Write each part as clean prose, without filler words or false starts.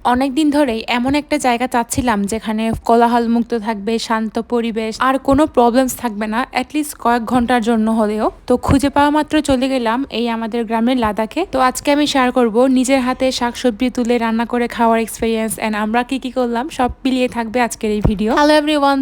অনেকদিন ধরেই এমন একটা জায়গা চাচ্ছিলাম যেখানে কোলাহল মুক্ত থাকবে, শান্ত পরিবেশ আর কোনো প্রবলেমস থাকবে না, অ্যাটলিস্ট কয়েক ঘন্টার জন্য হলেও। তো খুঁজে পাওয়া মাত্র চলে গেলাম এই আমাদের গ্রামের লাদাখে। তো আজকে আমি শেয়ার করব নিজের হাতে শাকসবজি তুলে রান্না করে খাওয়ার এক্সপিরিয়েন্স এন্ড আমরা কি কি করলাম সব মিলিয়ে থাকবে আজকের এই ভিডিও। হ্যালো এভরিওয়ান,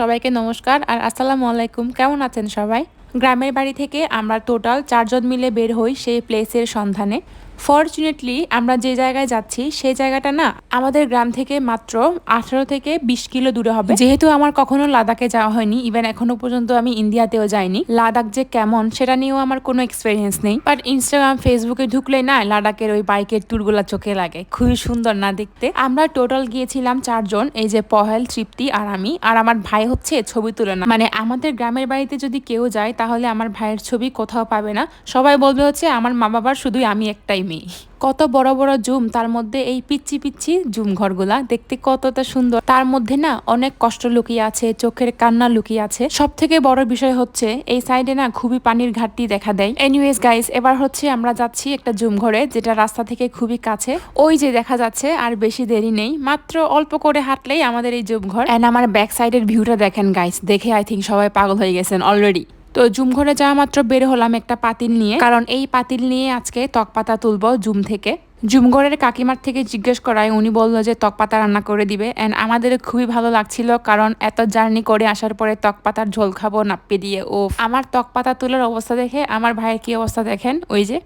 সবাইকে নমস্কার আর আসসালামু আলাইকুম। কেমন আছেন সবাই? গ্রামের বাড়ি থেকে আমরা টোটাল 4 জন মিলে বের হই সেই প্লেসের সন্ধানে। ফরচুনেটলি আমরা যে জায়গায় যাচ্ছি সেই জায়গাটা না আমাদের গ্রাম থেকে মাত্র 18 থেকে 20 কিলো দূরে হবে। যেহেতু আমার কখনো লাদাখে যাওয়া হয়নি, ইভেন এখনো পর্যন্ত আমি ইন্ডিয়াতেও যাইনি, লাদাখ যে কেমন সেটা নিয়েও আমার কোনো এক্সপিরিয়েন্স নেই। বাট ইনস্টাগ্রাম ফেসবুকে ঢুকলে না লাদাখের ওই বাইকের ট্যুরগুলো চোখে লাগে, খুবই সুন্দর না দেখতে। আমরা টোটাল গিয়েছিলাম 4 জন, এই যে পহেল, তৃপ্তি আর আমি, আর আমার ভাই হচ্ছে ছবি তুলে না। মানে আমাদের গ্রামের বাড়িতে যদি কেউ যায় তাহলে আমার ভাইয়ের ছবি কোথাও পাবে না, সবাই বলবে হচ্ছে আমার মা বাবার শুধুই আমি একটাই মেয়ে। কত বড় বড় জুম, তার মধ্যে এই পিচ্ছি পিচ্ছি জুম ঘরগুলা দেখতে কতটা সুন্দর। তার মধ্যে না অনেক কষ্ট লুকিয়ে আছে, চোখের কান্না লুকিয়ে আছে। সব থেকে বড় বিষয় হচ্ছে এই সাইডে না খুবই পানির ঘাটতি দেখা দেয়। এনিওয়েজ গাইস, এবার হচ্ছে আমরা যাচ্ছি একটা জুম ঘরে যেটা রাস্তা থেকে খুবই কাছে। ওই যে দেখা যাচ্ছে, আর বেশি দেরি নেই, মাত্র অল্প করে হাঁটলেই আমাদের এই জুম ঘর। এন্ড আমার ব্যাক সাইডের ভিউটা দেখেন গাইস, দেখে আই থিঙ্ক সবাই পাগল হয়ে গেছেন অলরেডি। তো জুম ঘরে যাওয়া মাত্র বের হলাম একটা পাতিল নিয়ে, কারণ এই পাতিল নিয়ে আজকে তকপাতা তুলবো জুম থেকে। জুমঘরের কাকিমার থেকে জিজ্ঞেস করায় উনি বললো যে তকপাতা রান্না করে দিবে। অ্যান্ড আমাদের খুবই ভালো লাগছিল, কারণ এত জার্নি করে আসার পরে তকপাতার ঝোল খাবো নাপ্পি দিয়ে। ও আমার তকপাতা তোলার অবস্থা দেখে আমার ভাইয়ের কি অবস্থা দেখেন, ওই যে।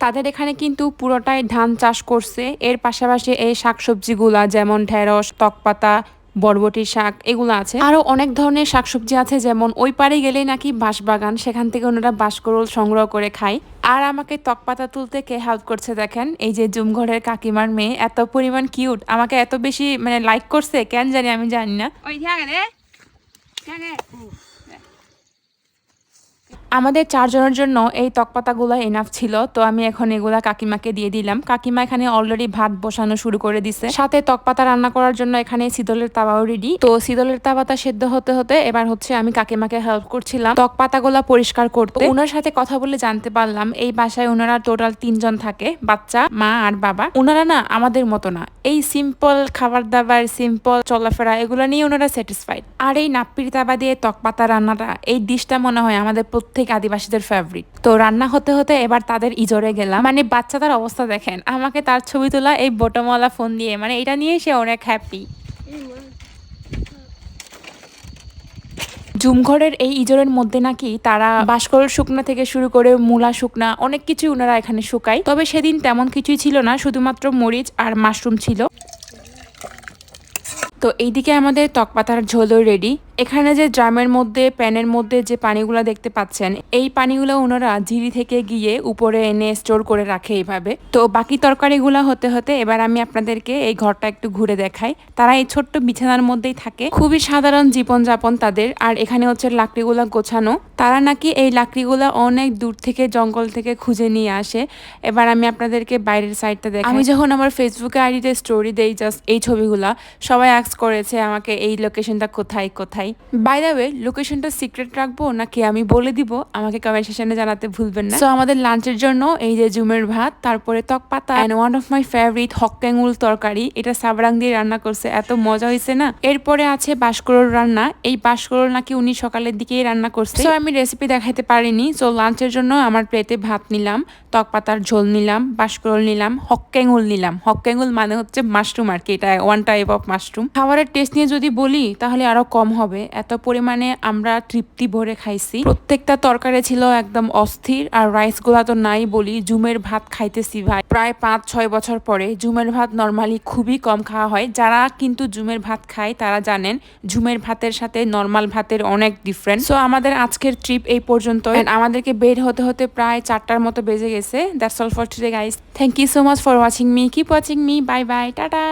তাদের এখানে কিন্তু পুরোটাই ধান চাষ করছে, এর পাশাপাশি এই শাকসবজিগুলা যেমন ঢেঁড়স, তকপাতা, বরবটির শাক এগুলো আছে। আরো অনেক ধরনের শাকসবজি আছে, যেমন ওই পারে গেলেই নাকি বাঁশবাগান, সেখান থেকে ওনারা বাঁশকরল সংগ্রহ করে খায়। আর আমাকে তকপাতা তুলতে কে হেল্প করছে দেখেন, এই যে জুমঘরের কাকিমার মেয়ে, এত পরিমাণ কিউট, আমাকে এত বেশি মানে লাইক করছে কেন জানি, আমি জানি না। আমাদের 4 জনের জন্য এই তকপাতাগুলো এনাফ ছিল। তো আমি এখন এগুলা কাকিমাকে দিয়ে দিলাম। কাকিমা এখানে অলরেডি ভাত বসানো শুরু করে দিছে, সাথে তকপাতা রান্না করার জন্য এখানে শীতলের তাওয়াও রেডি। তো শীতলের তাওয়াটা সেদ্ধ হতে হতে এবার হচ্ছে আমি কাকিমাকে হেল্প করছিলাম তকপাতাগুলা পরিষ্কার করতে। ওনার সাথে কথা বলে জানতে পারলাম এই বাসায় ওনারা টোটাল 3 জন থাকে, বাচ্চা, মা আর বাবা। ওনারা না আমাদের মতো না, এই সিম্পল খাবার দাবার, সিম্পল চলাফেরা এগুলো নিয়ে ওনারা স্যাটিসফাইড। আর এই নাপ্পির তাওয়া দিয়ে তকপাতা রান্নাটা, এই ডিশটা মনে হয় আমাদের প্রত্যেক আদিবাসীদের ফেভারিট। তো রান্না হতে হতে এবার তাদের ইজরে গেলাম। মানে বাচ্চাটার অবস্থা দেখেন, আমাকে তার ছবি তোলা এই বটমওয়ালা ফোন দিয়ে, মানে এটা নিয়ে সে অনেক হ্যাপি। জুমঘরের এই ইজরের মধ্যে নাকি তারা বাঁশকরল শুকনা থেকে শুরু করে মূলা শুকনা অনেক কিছু ওনারা এখানে শুকায়। তবে সেদিন তেমন কিছুই ছিল না, শুধুমাত্র মরিচ আর মাশরুম ছিল। তো এইদিকে আমাদের তকপাতার ঝোলও রেডি। এখানে যে ড্রামের মধ্যে, প্যানের মধ্যে যে পানিগুলো দেখতে পাচ্ছেন, এই পানিগুলো ওনারা ঝিরি থেকে গিয়ে উপরে এনে স্টোর করে রাখে এইভাবে। তো বাকি তরকারিগুলো হতে হতে এবার আমি আপনাদেরকে এই ঘরটা একটু ঘুরে দেখাই। তারা এই ছোট্ট বিছানার মধ্যেই থাকে, খুবই সাধারণ জীবনযাপন তাদের। আর এখানে হচ্ছে লাকড়িগুলা গোছানো, তারা নাকি এই লাকড়িগুলা অনেক দূর থেকে জঙ্গল থেকে খুঁজে নিয়ে আসে। এবার আমি আপনাদেরকে বাইরের সাইডটা দেখাই। আমি যখন আমার ফেসবুকে আইডিতে স্টোরি দেই জাস্ট এই ছবিগুলা, সবাই আস্ক করেছে আমাকে এই লোকেশনটা কোথায় কোথায়। বাই দ্য ওয়ে, লোকেশনটা সিক্রেট রাখবো নাকি আমি বলে দিব, আমাকে কমেন্ট সেকশনে জানাতে ভুলবেন না। সো আমাদের লাঞ্চের জন্য এই যে জুমের ভাত, তারপরে তকপাতা and one of my favourite হক্কেঙ্গুল তরকারি, এটা সাবরাং দিয়ে রান্না করছে, এত মজা হয়েছে না। এরপরে আছে বাঁশকরল রান্না, এই বাঁশকরল নাকি উনি সকালের দিকেই রান্না করছে। সো আমি রেসিপি দেখাইতে পারিনি। সো লাঞ্চের জন্য আমার প্লেটে ভাত নিলাম, তকপাতার ঝোল নিলাম, বাঁশকরল নিলাম, হক্কেঙ্গুল নিলাম। হক্কেঙ্গুল মানে হচ্ছে মাশরুম আর কি, এটা ওয়ান টাইপ অফ মাশরুম। খাবারের টেস্ট নিয়ে যদি বলি তাহলে আরো কম হবে, এত পরিমাণে আমরা তৃপ্তি ভরে খাইছি। প্রত্যেকটা তরকারি ছিল একদম অস্থির। আর রাইস গুলা তো নাই বলি, জুমের ভাত খাইতেছি ভাই প্রায় 5-6 বছর পরে। জুমের ভাত নর্মালি খুবই কম খাওয়া হয়, যারা কিন্তু জুমের ভাত খায় তারা জানেন জুমের ভাতের সাথে নর্মাল ভাতের অনেক ডিফারেন্স। সো আমাদের আজকের ট্রিপ এই পর্যন্ত, আমাদেরকে বের হতে হতে প্রায় 4টার মতো বেজে গেছে। That's all for today guys, thank you so much for watching me, keep watching me, bye bye, tata.